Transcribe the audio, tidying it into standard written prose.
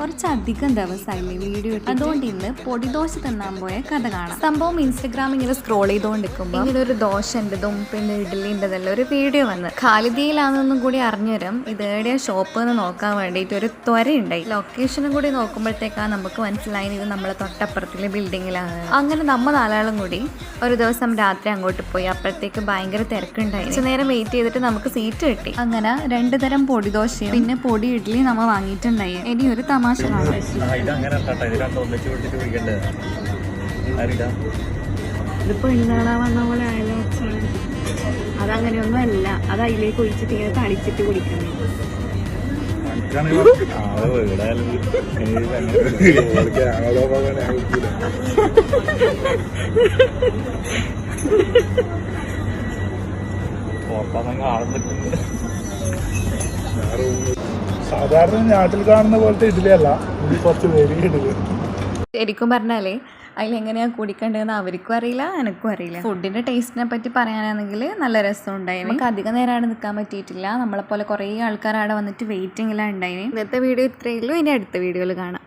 കുറച്ചധികം ദിവസമായില്ലേ വീഡിയോ ഇട്ട്. അതുകൊണ്ട് ഇന്ന് പൊടിദോശ തിന്നാൻ പോയ കഥ കാണാം. സംഭവം ഇൻസ്റ്റഗ്രാം ഇങ്ങനെ സ്ക്രോൾ ചെയ്തുകൊണ്ടിരിക്കുമ്പോൾ ഇങ്ങനെ ഒരു ദോശൻ്റെതും പിന്നെ ഇഡ്ഡലിൻ്റെതെല്ലാം ഒരു വീഡിയോ വന്ന് ഖാലിദിയിലാണെന്നും കൂടി അറിഞ്ഞുതരും. ഇത് എവിടെയാ ഷോപ്പ് എന്ന് നോക്കാൻ വേണ്ടിയിട്ട് ഒരു ത്വരയുണ്ടായി. ലൊക്കേഷനും കൂടി നോക്കുമ്പോഴത്തേക്കാണ് നമുക്ക് മനസ്സിലായി ഇത് നമ്മളെ തൊട്ടപ്പുറത്തിലെ ബിൽഡിങ്ങിലാണ്. അങ്ങനെ നമ്മൾ നാലാളും കൂടി ഒരു ദിവസം രാത്രി അങ്ങോട്ട് പോയി. അപ്പോഴത്തേക്ക് ഭയങ്കര തിരക്കുണ്ടായി. കുറച്ച് നേരം വെയിറ്റ് ചെയ്തിട്ട് നമുക്ക് സീറ്റ് കിട്ടി. അങ്ങനെ 2 തരം പൊടിദോശയും പിന്നെ പൊടി ഇഡ്ഡലി നമ്മൾ വാങ്ങിയിട്ടുണ്ടായി. ഇനി ഒരു തമാശ കാണാം. ഇതിപ്പോ എന്താണ് വന്ന പോലെ ആയാലും അതങ്ങനെയൊന്നും അല്ല. അത് അതിലേക്ക് ഒഴിച്ചിട്ട് ഇങ്ങനെ തളിച്ചിട്ട് കുടിക്കണം. സാധാരണ നാട്ടിൽ കാണുന്ന പോലത്തെ ഇഡ്ഡലിയല്ല, കുറച്ച് വേരി ഇഡ്ഡലി. ശരിക്കും പറഞ്ഞാലേ അതിലെങ്ങനെയാണ് കുടിക്കേണ്ടതെന്ന് അവർക്കും അറിയില്ല, എനിക്കും അറിയില്ല. ഫുഡിൻ്റെ ടേസ്റ്റിനെ പറ്റി പറയാനാണെങ്കിൽ നല്ല രസം ഉണ്ടായിരുന്നു. നമുക്ക് അധികം നേരമാണ് നിൽക്കാൻ പറ്റിയിട്ടില്ല. നമ്മളെപ്പോലെ കുറേ ആൾക്കാർ അവിടെ വന്നിട്ട് വെയിറ്റിംഗിലാണ് ഉണ്ടായിരുന്നു. ഇന്നത്തെ വീഡിയോ ഇത്രയേ ഉള്ളൂ. ഇനി അടുത്ത വീഡിയോയിൽ കാണാം.